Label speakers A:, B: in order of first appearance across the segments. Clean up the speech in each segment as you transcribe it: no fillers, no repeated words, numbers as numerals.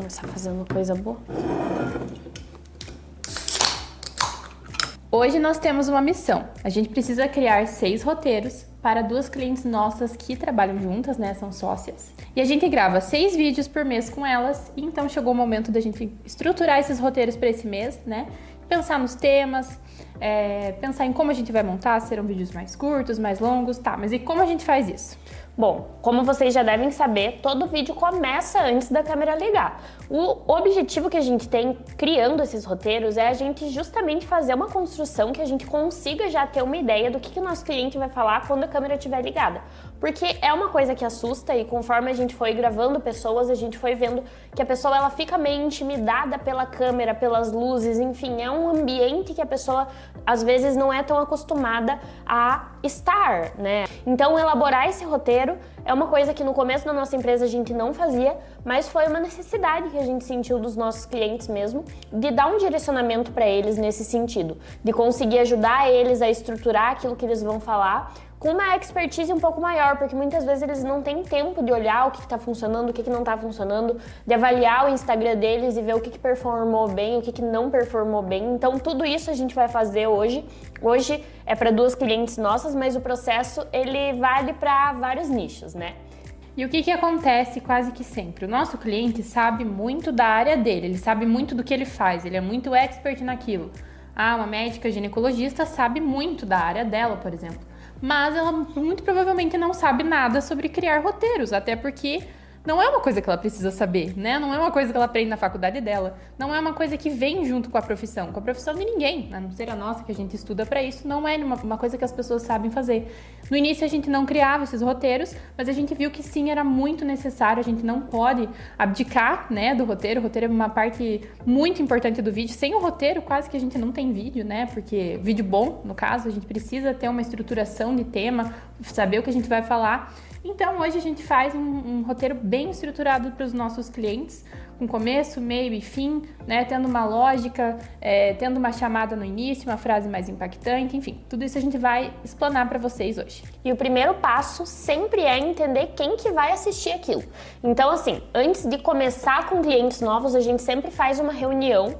A: começar fazendo coisa boa.
B: Hoje nós temos uma missão. A gente precisa criar 6 roteiros para 2 clientes nossas que trabalham juntas, né? São sócias. E a gente grava 6 vídeos por mês com elas. E então chegou o momento da gente estruturar esses roteiros para esse mês, né? Pensar nos temas, pensar em como a gente vai montar, serão vídeos mais curtos, mais longos, tá? Mas e como a gente faz isso?
A: Bom, como vocês já devem saber, todo vídeo começa antes da câmera ligar. O objetivo que a gente tem criando esses roteiros é a gente justamente fazer uma construção que a gente consiga já ter uma ideia do que o nosso cliente vai falar quando a câmera estiver ligada. Porque é uma coisa que assusta e conforme a gente foi gravando pessoas, a gente foi vendo que a pessoa ela fica meio intimidada pela câmera, pelas luzes, enfim, é um ambiente que a pessoa às vezes não é tão acostumada a estar, né? Então elaborar esse roteiro é uma coisa que no começo da nossa empresa a gente não fazia, mas foi uma necessidade que a gente sentiu dos nossos clientes mesmo, de dar um direcionamento para eles nesse sentido, de conseguir ajudar eles a estruturar aquilo que eles vão falar, com uma expertise um pouco maior, porque muitas vezes eles não têm tempo de olhar o que está funcionando, o que não está funcionando, de avaliar o Instagram deles e ver o que performou bem, o que não performou bem. Então tudo isso a gente vai fazer hoje. Hoje é para 2 clientes nossas, mas o processo ele vale para vários nichos, né?
B: E o que acontece quase que sempre? O nosso cliente sabe muito da área dele, ele sabe muito do que ele faz, ele é muito expert naquilo. Uma médica ginecologista sabe muito da área dela, por exemplo. Mas ela muito provavelmente não sabe nada sobre criar roteiros, até porque não é uma coisa que ela precisa saber, né? Não é uma coisa que ela aprende na faculdade dela, não é uma coisa que vem junto com a profissão de ninguém, a não ser a nossa que a gente estuda para isso, não é uma coisa que as pessoas sabem fazer. No início a gente não criava esses roteiros, mas a gente viu que sim, era muito necessário, a gente não pode abdicar, né, do roteiro. O roteiro é uma parte muito importante do vídeo. Sem o roteiro quase que a gente não tem vídeo, né? Porque vídeo bom, no caso, a gente precisa ter uma estruturação de tema, saber o que a gente vai falar. Então hoje a gente faz um roteiro bem estruturado para os nossos clientes, com começo, meio e fim, né? Tendo uma lógica, tendo uma chamada no início, uma frase mais impactante, enfim, tudo isso a gente vai explanar para vocês hoje.
A: E o primeiro passo sempre é entender quem que vai assistir aquilo. Então assim, antes de começar com clientes novos, a gente sempre faz uma reunião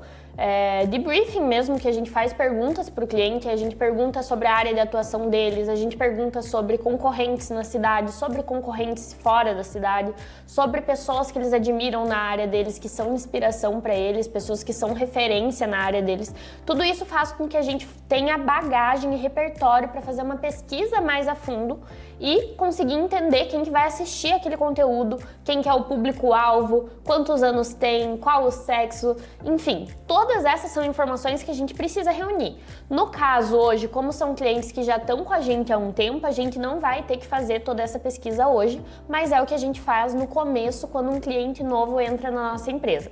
A: de briefing mesmo, que a gente faz perguntas para o cliente, a gente pergunta sobre a área de atuação deles, a gente pergunta sobre concorrentes na cidade, sobre concorrentes fora da cidade, sobre pessoas que eles admiram na área deles, que são inspiração para eles, pessoas que são referência na área deles. Tudo isso faz com que a gente tenha bagagem e repertório para fazer uma pesquisa mais a fundo e conseguir entender quem que vai assistir aquele conteúdo, quem que é o público-alvo, quantos anos tem, qual o sexo, enfim, todas essas são informações que a gente precisa reunir. No caso hoje, como são clientes que já estão com a gente há um tempo, a gente não vai ter que fazer toda essa pesquisa hoje, mas é o que a gente faz no começo, quando um cliente novo entra na nossa empresa.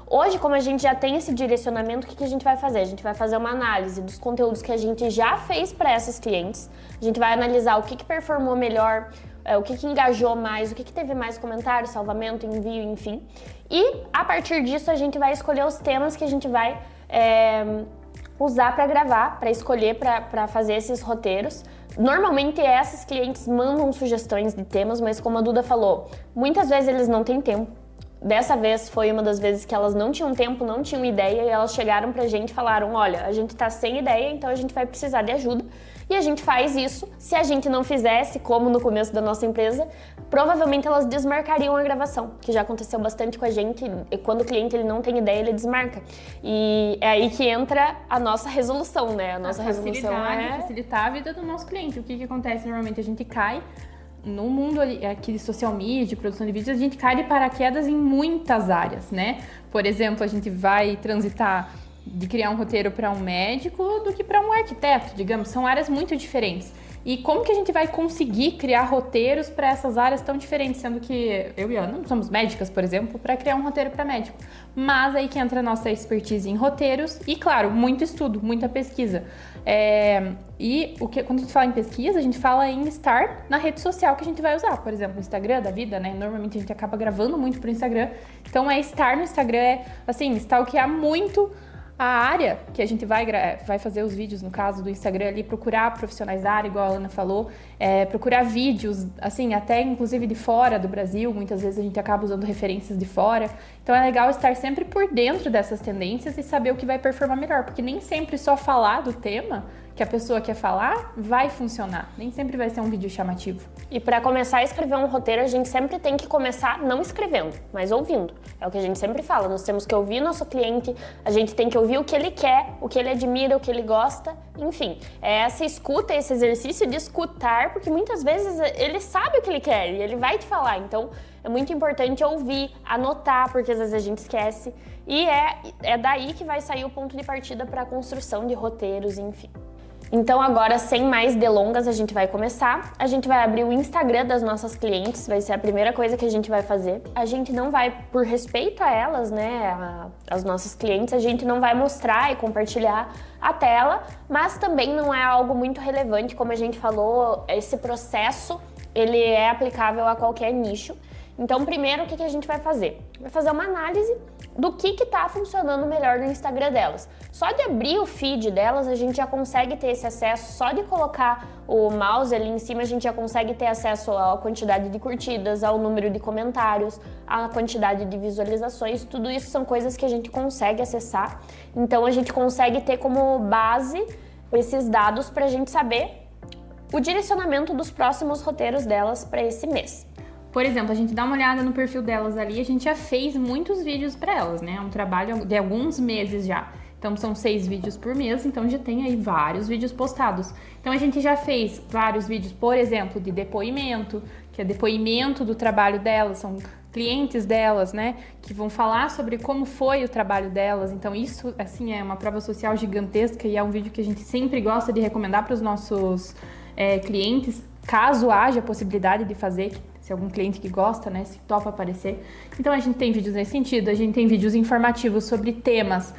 A: Hoje, como a gente já tem esse direcionamento, o que a gente vai fazer? A gente vai fazer uma análise dos conteúdos que a gente já fez para esses clientes, a gente vai analisar o que performou melhor, o que engajou mais, o que teve mais comentário, salvamento, envio, enfim. E a partir disso a gente vai escolher os temas que a gente vai usar para gravar, para escolher, para fazer esses roteiros. Normalmente esses clientes mandam sugestões de temas, mas como a Duda falou, muitas vezes eles não têm tempo. Dessa vez foi uma das vezes que elas não tinham tempo, não tinham ideia, e elas chegaram pra gente e falaram: olha, a gente tá sem ideia, então a gente vai precisar de ajuda. E a gente faz isso. Se a gente não fizesse, como no começo da nossa empresa, provavelmente elas desmarcariam a gravação, que já aconteceu bastante com a gente. E quando o cliente ele não tem ideia, ele desmarca. E é aí que entra a nossa resolução, né? A nossa resolução é
B: facilitar a vida do nosso cliente. O que acontece normalmente? A gente cai no mundo aqui de social media, de produção de vídeos, a gente cai de paraquedas em muitas áreas, né? Por exemplo, a gente vai transitar de criar um roteiro para um médico do que para um arquiteto, digamos, são áreas muito diferentes. E como que a gente vai conseguir criar roteiros para essas áreas tão diferentes, sendo que eu e a Ana não somos médicas, por exemplo, para criar um roteiro para médico. Mas aí que entra a nossa expertise em roteiros e, claro, muito estudo, muita pesquisa. Quando a gente fala em pesquisa, a gente fala em estar na rede social que a gente vai usar. Por exemplo, o Instagram da vida, né? Normalmente a gente acaba gravando muito pro Instagram. Então, estar no Instagram, stalkear muito A área que a gente vai fazer os vídeos, no caso do Instagram ali, procurar profissionais da área, igual a Ana falou, procurar vídeos, assim, até inclusive de fora do Brasil, muitas vezes a gente acaba usando referências de fora. Então é legal estar sempre por dentro dessas tendências e saber o que vai performar melhor, porque nem sempre só falar do tema que a pessoa quer falar vai funcionar, nem sempre vai ser um vídeo chamativo.
A: E para começar a escrever um roteiro, a gente sempre tem que começar não escrevendo, mas ouvindo. É o que a gente sempre fala, nós temos que ouvir nosso cliente, a gente tem que ouvir o que ele quer, o que ele admira, o que ele gosta, enfim. É essa escuta, esse exercício de escutar, porque muitas vezes ele sabe o que ele quer e ele vai te falar, então é muito importante ouvir, anotar, porque às vezes a gente esquece. E é daí que vai sair o ponto de partida para a construção de roteiros, enfim. Então agora, sem mais delongas, a gente vai começar. A gente vai abrir o Instagram das nossas clientes, vai ser a primeira coisa que a gente vai fazer. A gente não vai, por respeito a elas, né, as nossas clientes, a gente não vai mostrar e compartilhar a tela, mas também não é algo muito relevante, como a gente falou, esse processo, ele é aplicável a qualquer nicho. Então, primeiro, o que a gente vai fazer? Vai fazer uma análise do que está funcionando melhor no Instagram delas. Só de abrir o feed delas, a gente já consegue ter esse acesso, só de colocar o mouse ali em cima, a gente já consegue ter acesso à quantidade de curtidas, ao número de comentários, à quantidade de visualizações, tudo isso são coisas que a gente consegue acessar. Então, a gente consegue ter como base esses dados para a gente saber o direcionamento dos próximos roteiros delas para esse mês.
B: Por exemplo, a gente dá uma olhada no perfil delas ali, a gente já fez muitos vídeos para elas, né? É um trabalho de alguns meses já. Então, são 6 vídeos por mês, então já tem aí vários vídeos postados. Então, a gente já fez vários vídeos, por exemplo, de depoimento, que é depoimento do trabalho delas, são clientes delas, né? Que vão falar sobre como foi o trabalho delas. Então, isso, assim, é uma prova social gigantesca e é um vídeo que a gente sempre gosta de recomendar para os nossos clientes, caso haja a possibilidade de fazer, se algum cliente que gosta, né, se topa aparecer. Então a gente tem vídeos nesse sentido, a gente tem vídeos informativos sobre temas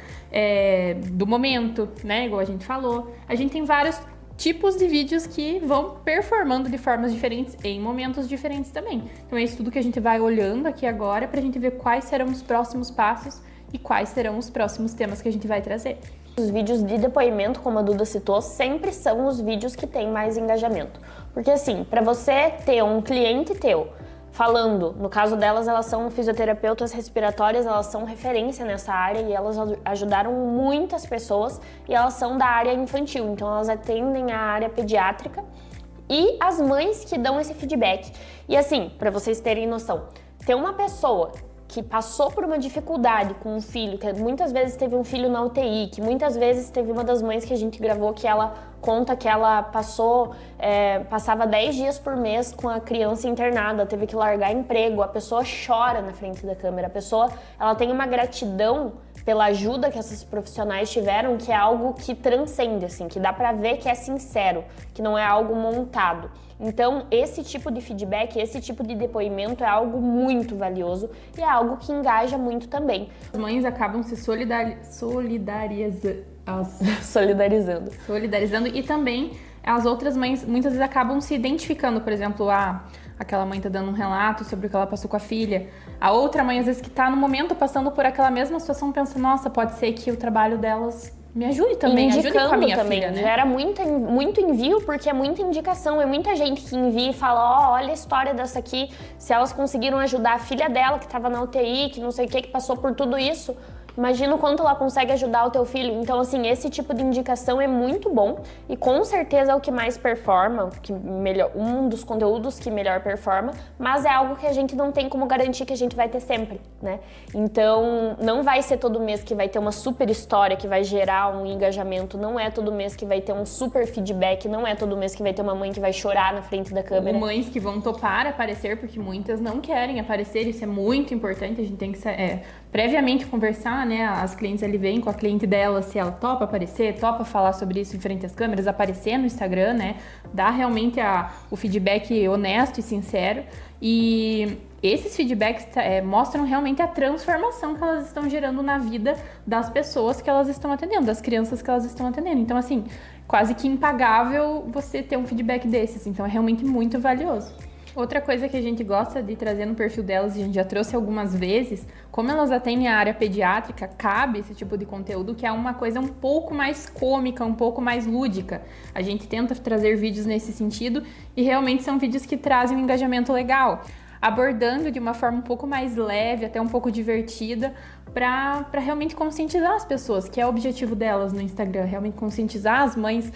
B: do momento, né, igual a gente falou. A gente tem vários tipos de vídeos que vão performando de formas diferentes em momentos diferentes também. Então é isso tudo que a gente vai olhando aqui agora pra gente ver quais serão os próximos passos e quais serão os próximos temas que a gente vai trazer.
A: Os vídeos de depoimento, como a Duda citou, sempre são os vídeos que têm mais engajamento. Porque assim, para você ter um cliente teu falando, no caso delas, elas são fisioterapeutas respiratórias, elas são referência nessa área e elas ajudaram muitas pessoas e elas são da área infantil, então elas atendem a área pediátrica e as mães que dão esse feedback. E assim, para vocês terem noção, ter uma pessoa que passou por uma dificuldade com um filho, que muitas vezes teve um filho na UTI, que muitas vezes teve uma das mães que a gente gravou que ela conta que ela passava 10 dias por mês com a criança internada, teve que largar emprego, a pessoa chora na frente da câmera, a pessoa ela tem uma gratidão pela ajuda que esses profissionais tiveram, que é algo que transcende, assim, que dá pra ver que é sincero, que não é algo montado. Então, esse tipo de feedback, esse tipo de depoimento é algo muito valioso e é algo que engaja muito também.
B: As mães acabam se solidarizando e também as outras mães muitas vezes acabam se identificando, por exemplo, aquela mãe tá dando um relato sobre o que ela passou com a filha, a outra mãe às vezes que tá no momento passando por aquela mesma situação pensa, nossa, pode ser que o trabalho delas me ajude também, ajude com a minha filha, né?
A: Gera muito envio, porque é muita indicação, é muita gente que envia e fala, olha a história dessa aqui, se elas conseguiram ajudar a filha dela que estava na UTI, que não sei o que passou por tudo isso, imagina o quanto ela consegue ajudar o teu filho. Então, assim, esse tipo de indicação é muito bom e com certeza é o que mais performa, um dos conteúdos que melhor performa, mas é algo que a gente não tem como garantir que a gente vai ter sempre, né? Então, não vai ser todo mês que vai ter uma super história que vai gerar um engajamento, não é todo mês que vai ter um super feedback, não é todo mês que vai ter uma mãe que vai chorar na frente da câmera.
B: Mães que vão topar aparecer, porque muitas não querem aparecer, isso é muito importante, a gente tem que previamente conversar, né? As clientes ali vêm com a cliente dela, se ela topa aparecer, topa falar sobre isso em frente às câmeras, aparecer no Instagram, né? Dar realmente o feedback honesto e sincero. E esses feedbacks mostram realmente a transformação que elas estão gerando na vida das pessoas que elas estão atendendo, das crianças que elas estão atendendo. Então, assim, quase que impagável você ter um feedback desses. Então, é realmente muito valioso. Outra coisa que a gente gosta de trazer no perfil delas, e a gente já trouxe algumas vezes, como elas atendem a área pediátrica, cabe esse tipo de conteúdo que é uma coisa um pouco mais cômica, um pouco mais lúdica. A gente tenta trazer vídeos nesse sentido e realmente são vídeos que trazem um engajamento legal, abordando de uma forma um pouco mais leve, até um pouco divertida, para realmente conscientizar as pessoas, que é o objetivo delas no Instagram, realmente conscientizar as mães,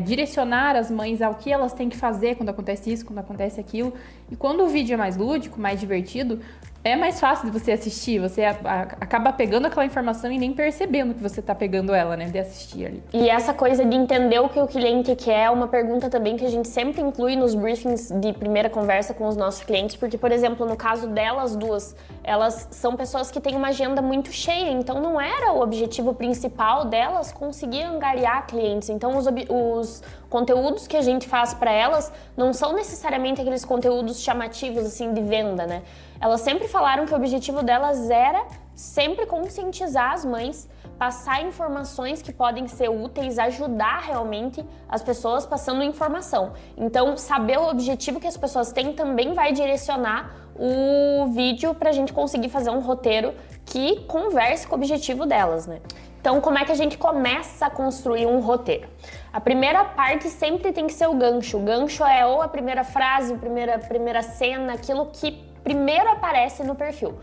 B: direcionar as mães ao que elas têm que fazer quando acontece isso, quando acontece aquilo. E quando o vídeo é mais lúdico, mais divertido, é mais fácil de você assistir, você acaba pegando aquela informação e nem percebendo que você tá pegando ela, né, de assistir ali.
A: E essa coisa de entender o que o cliente quer é uma pergunta também que a gente sempre inclui nos briefings de primeira conversa com os nossos clientes, porque, por exemplo, no caso delas duas, elas são pessoas que têm uma agenda muito cheia, então não era o objetivo principal delas conseguir angariar clientes. Então os conteúdos que a gente faz para elas não são necessariamente aqueles conteúdos chamativos assim de venda, né? Elas sempre falaram que o objetivo delas era sempre conscientizar as mães, passar informações que podem ser úteis, ajudar realmente as pessoas passando informação. Então, saber o objetivo que as pessoas têm também vai direcionar o vídeo para a gente conseguir fazer um roteiro que converse com o objetivo delas, né? Então, como é que a gente começa a construir um roteiro? A primeira parte sempre tem que ser o gancho. O gancho é ou a primeira frase, a primeira cena, aquilo que primeiro aparece no perfil.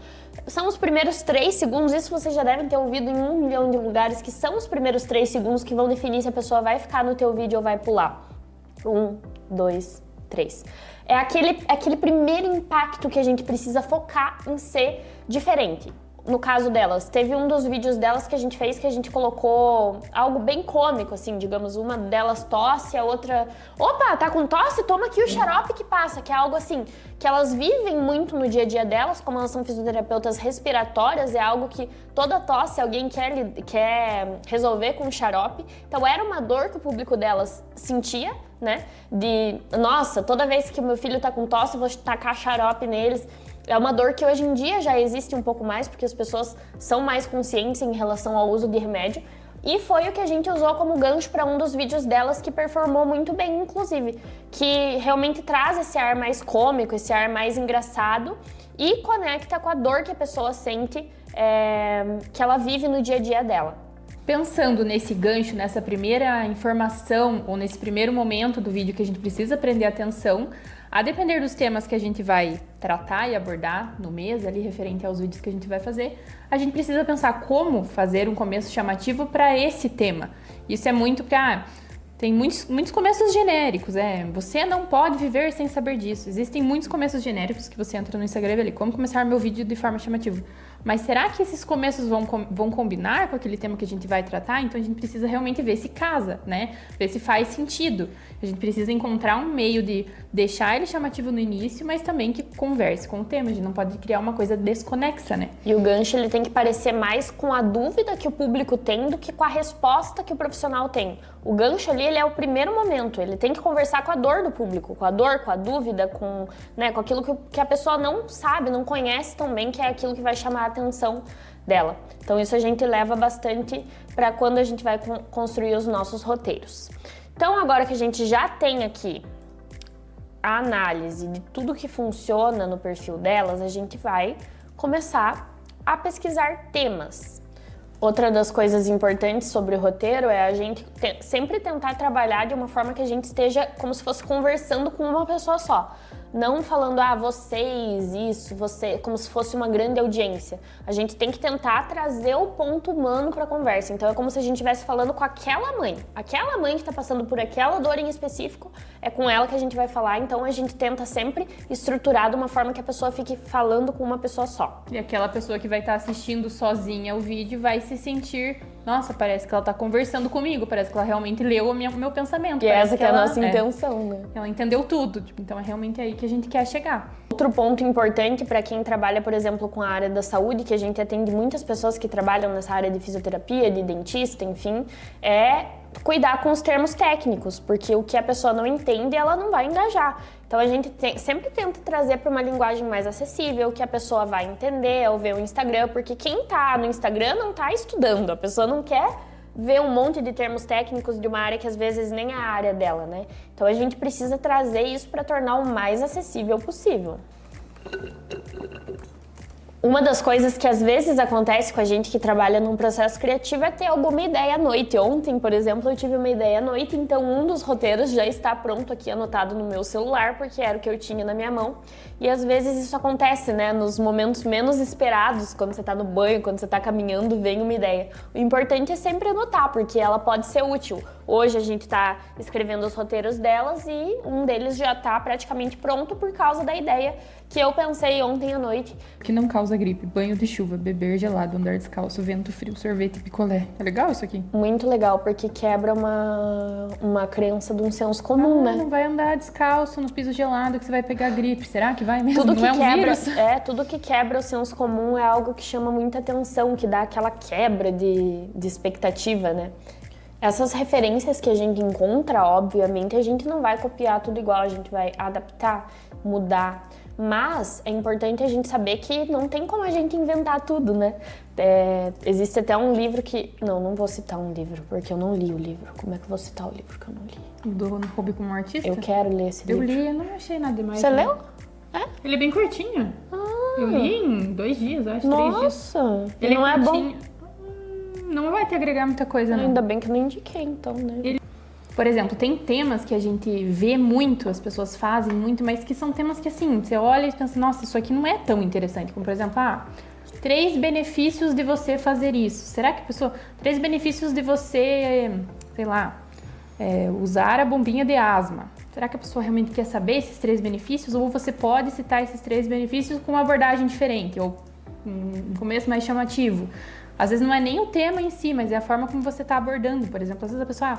A: São os primeiros 3 segundos, isso vocês já devem ter ouvido em 1 milhão de lugares, que são os primeiros 3 segundos que vão definir se a pessoa vai ficar no teu vídeo ou vai pular. 1, 2, 3. É aquele primeiro impacto que a gente precisa focar em ser diferente. No caso delas, teve um dos vídeos delas que a gente fez que a gente colocou algo bem cômico, assim, digamos, uma delas tosse, a outra, opa, tá com tosse? Toma aqui o xarope que passa, que é algo assim, que elas vivem muito no dia a dia delas, como elas são fisioterapeutas respiratórias, é algo que toda tosse alguém quer resolver com o xarope, então era uma dor que o público delas sentia, né, de, nossa, toda vez que meu filho tá com tosse, eu vou tacar xarope neles. É uma dor que hoje em dia já existe um pouco mais, porque as pessoas são mais conscientes em relação ao uso de remédio. E foi o que a gente usou como gancho para um dos vídeos delas que performou muito bem, inclusive. Que realmente traz esse ar mais cômico, esse ar mais engraçado e conecta com a dor que a pessoa sente, que ela vive no dia a dia dela.
B: Pensando nesse gancho, nessa primeira informação ou nesse primeiro momento do vídeo que a gente precisa prender atenção, a depender dos temas que a gente vai tratar e abordar no mês, ali referente aos vídeos que a gente vai fazer, a gente precisa pensar como fazer um começo chamativo para esse tema. Isso é muito para... Tem muitos começos genéricos, você não pode viver sem saber disso. Existem muitos começos genéricos que você entra no Instagram e vê ali, como começar meu vídeo de forma chamativa. Mas será que esses começos vão combinar com aquele tema que a gente vai tratar? Então a gente precisa realmente ver se casa, né? Ver se faz sentido. A gente precisa encontrar um meio de deixar ele chamativo no início, mas também que converse com o tema. A gente não pode criar uma coisa desconexa, né?
A: E o gancho ele tem que parecer mais com a dúvida que o público tem do que com a resposta que o profissional tem. O gancho ali ele é o primeiro momento, ele tem que conversar com a dor do público, com a dor, com a dúvida, com aquilo que a pessoa não sabe, não conhece tão bem, que é aquilo que vai chamar a atenção dela. Então isso a gente leva bastante para quando a gente vai construir os nossos roteiros. Então agora que a gente já tem aqui a análise de tudo que funciona no perfil delas, a gente vai começar a pesquisar temas. Outra das coisas importantes sobre o roteiro é a gente sempre tentar trabalhar de uma forma que a gente esteja como se fosse conversando com uma pessoa só. Não falando, vocês, isso, você, como se fosse uma grande audiência. A gente tem que tentar trazer o ponto humano para a conversa. Então é como se a gente estivesse falando com aquela mãe. Aquela mãe que está passando por aquela dor em específico, é com ela que a gente vai falar. Então a gente tenta sempre estruturar de uma forma que a pessoa fique falando com uma pessoa só.
B: E aquela pessoa que vai estar assistindo sozinha o vídeo vai se sentir... Nossa, parece que ela tá conversando comigo, parece que ela realmente leu o meu pensamento.
A: E
B: essa
A: que é a nossa intenção, né?
B: Ela entendeu tudo, então é realmente aí que a gente quer chegar.
A: Outro ponto importante para quem trabalha, por exemplo, com a área da saúde, que a gente atende muitas pessoas que trabalham nessa área de fisioterapia, de dentista, enfim, é cuidar com os termos técnicos, porque o que a pessoa não entende, ela não vai engajar. Então a gente sempre tenta trazer para uma linguagem mais acessível, que a pessoa vai entender ao ver o Instagram, porque quem tá no Instagram não tá estudando, a pessoa não quer vê um monte de termos técnicos de uma área que às vezes nem é a área dela, né? Então a gente precisa trazer isso para tornar o mais acessível possível. Uma das coisas que às vezes acontece com a gente que trabalha num processo criativo é ter alguma ideia à noite. Ontem, por exemplo, eu tive uma ideia à noite, então um dos roteiros já está pronto aqui, anotado no meu celular, porque era o que eu tinha na minha mão. E às vezes isso acontece, né, nos momentos menos esperados, quando você tá no banho, quando você tá caminhando, vem uma ideia. O importante é sempre anotar, porque ela pode ser útil. Hoje a gente tá escrevendo os roteiros delas e um deles já tá praticamente pronto por causa da ideia que eu pensei ontem à noite.
B: Que não causa gripe, banho de chuva, beber gelado, andar descalço, vento frio, sorvete e picolé. É legal isso aqui?
A: Muito legal, porque quebra uma crença de um senso comum, né?
B: Não vai andar descalço no piso gelado que você vai pegar gripe. Será que vai mesmo?
A: Tudo que
B: não é um
A: quebra,
B: vírus?
A: tudo que quebra o senso comum é algo que chama muita atenção, que dá aquela quebra de expectativa, né? Essas referências que a gente encontra, obviamente, a gente não vai copiar tudo igual, a gente vai adaptar, mudar. Mas é importante a gente saber que não tem como a gente inventar tudo, né? Existe até um livro que... Não vou citar um livro, porque eu não li o livro. Como é que eu vou citar o livro que eu não li?
B: Do Hobby como Artista?
A: Eu quero ler esse livro.
B: Eu li, eu não achei nada demais.
A: Você
B: né?
A: leu?
B: Ele é bem curtinho. Eu li em 2 dias, acho, 3 dias.
A: Nossa!
B: Ele
A: não é bom?
B: Não vai te agregar muita coisa, não.
A: Ainda bem que eu não indiquei, então, né?
B: Por exemplo, tem temas que a gente vê muito, as pessoas fazem muito, mas que são temas que, assim, você olha e pensa, nossa, isso aqui não é tão interessante. Como, por exemplo, 3 benefícios de você fazer isso. Será que a pessoa... 3 benefícios de você, sei lá, usar a bombinha de asma. Será que a pessoa realmente quer saber esses 3 benefícios? Ou você pode citar esses 3 benefícios com uma abordagem diferente, ou um começo mais chamativo. Às vezes não é nem o tema em si, mas é a forma como você está abordando. Por exemplo, às vezes a pessoa,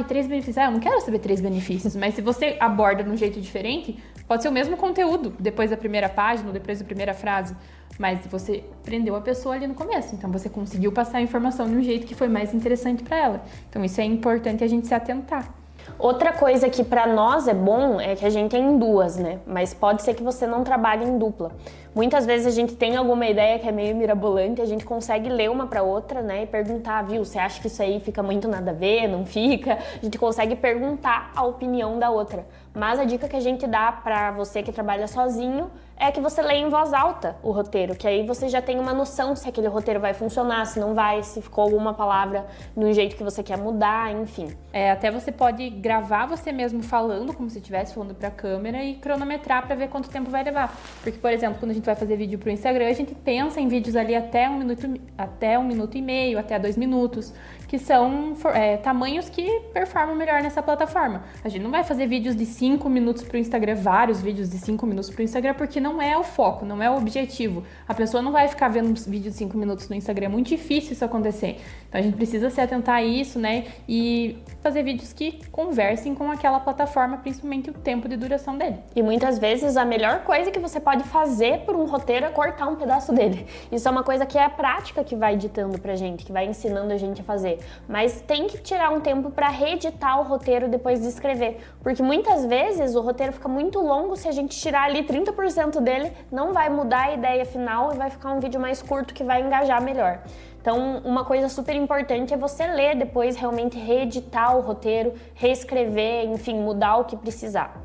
B: 3 benefícios. Eu não quero saber 3 benefícios, mas se você aborda de um jeito diferente, pode ser o mesmo conteúdo depois da primeira página ou depois da primeira frase. Mas você prendeu a pessoa ali no começo, então você conseguiu passar a informação de um jeito que foi mais interessante para ela. Então isso é importante a gente se atentar.
A: Outra coisa que para nós é bom é que a gente tem 2, né? Mas pode ser que você não trabalhe em dupla. Muitas vezes a gente tem alguma ideia que é meio mirabolante, a gente consegue ler uma para outra, né? E perguntar, viu, você acha que isso aí fica muito nada a ver, não fica? A gente consegue perguntar a opinião da outra. Mas a dica que a gente dá para você que trabalha sozinho é que você leia em voz alta o roteiro, que aí você já tem uma noção se aquele roteiro vai funcionar, se não vai, se ficou alguma palavra no jeito que você quer mudar, enfim.
B: Até você pode gravar você mesmo falando, como se estivesse falando para a câmera e cronometrar para ver quanto tempo vai levar. Porque, por exemplo, quando a gente vai fazer vídeo para o Instagram, a gente pensa em vídeos ali até 1 minuto e meio, até 2 minutos, que são tamanhos que performam melhor nessa plataforma. A gente não vai fazer vídeos de 5 minutos para o Instagram, vários vídeos de 5 minutos para o Instagram, porque não é o foco, não é o objetivo. A pessoa não vai ficar vendo um vídeo de 5 minutos no Instagram, é muito difícil isso acontecer. Então a gente precisa se atentar a isso, né? E fazer vídeos que conversem com aquela plataforma, principalmente o tempo de duração dele.
A: E muitas vezes a melhor coisa que você pode fazer por um roteiro é cortar um pedaço dele. Isso é uma coisa que é a prática que vai ditando pra gente, que vai ensinando a gente a fazer. Mas tem que tirar um tempo para reeditar o roteiro depois de escrever, porque muitas vezes o roteiro fica muito longo, se a gente tirar ali 30% dele, não vai mudar a ideia final e vai ficar um vídeo mais curto que vai engajar melhor. Então, uma coisa super importante é você ler depois, realmente reeditar o roteiro, reescrever, enfim, mudar o que precisar.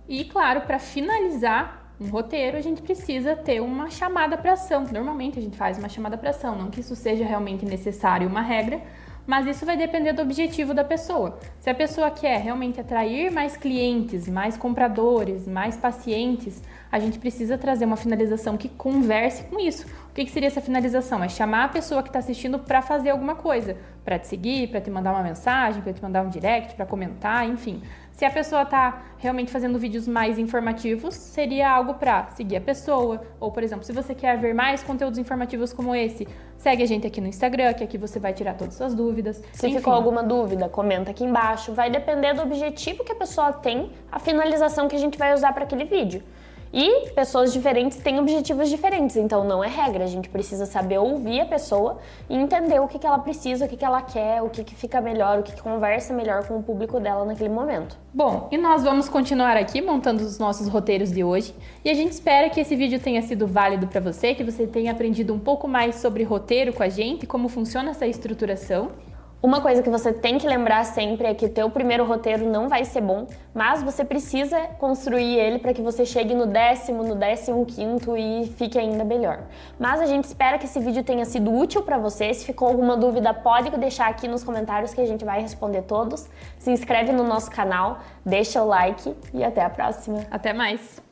B: E, claro, para finalizar um roteiro, a gente precisa ter uma chamada para ação. Normalmente a gente faz uma chamada para ação, não que isso seja realmente necessário, uma regra, mas isso vai depender do objetivo da pessoa. Se a pessoa quer realmente atrair mais clientes, mais compradores, mais pacientes, a gente precisa trazer uma finalização que converse com isso. O que seria essa finalização? É chamar a pessoa que está assistindo para fazer alguma coisa, para te seguir, para te mandar uma mensagem, para te mandar um direct, para comentar, enfim. Se a pessoa está realmente fazendo vídeos mais informativos, seria algo para seguir a pessoa. Ou, por exemplo, se você quer ver mais conteúdos informativos como esse, segue a gente aqui no Instagram, que aqui você vai tirar todas as suas dúvidas.
A: Se ficou alguma dúvida, comenta aqui embaixo. Vai depender do objetivo que a pessoa tem, a finalização que a gente vai usar para aquele vídeo. E pessoas diferentes têm objetivos diferentes, então não é regra, a gente precisa saber ouvir a pessoa e entender o que que ela precisa, o que que ela quer, o que que fica melhor, o que que conversa melhor com o público dela naquele momento.
B: Bom, e nós vamos continuar aqui montando os nossos roteiros de hoje e a gente espera que esse vídeo tenha sido válido para você, que você tenha aprendido um pouco mais sobre roteiro com a gente, como funciona essa estruturação.
A: Uma coisa que você tem que lembrar sempre é que teu primeiro roteiro não vai ser bom, mas você precisa construir ele para que você chegue no 10º, no 15º e fique ainda melhor. Mas a gente espera que esse vídeo tenha sido útil para você. Se ficou alguma dúvida, pode deixar aqui nos comentários que a gente vai responder todos. Se inscreve no nosso canal, deixa o like e até a próxima.
B: Até mais!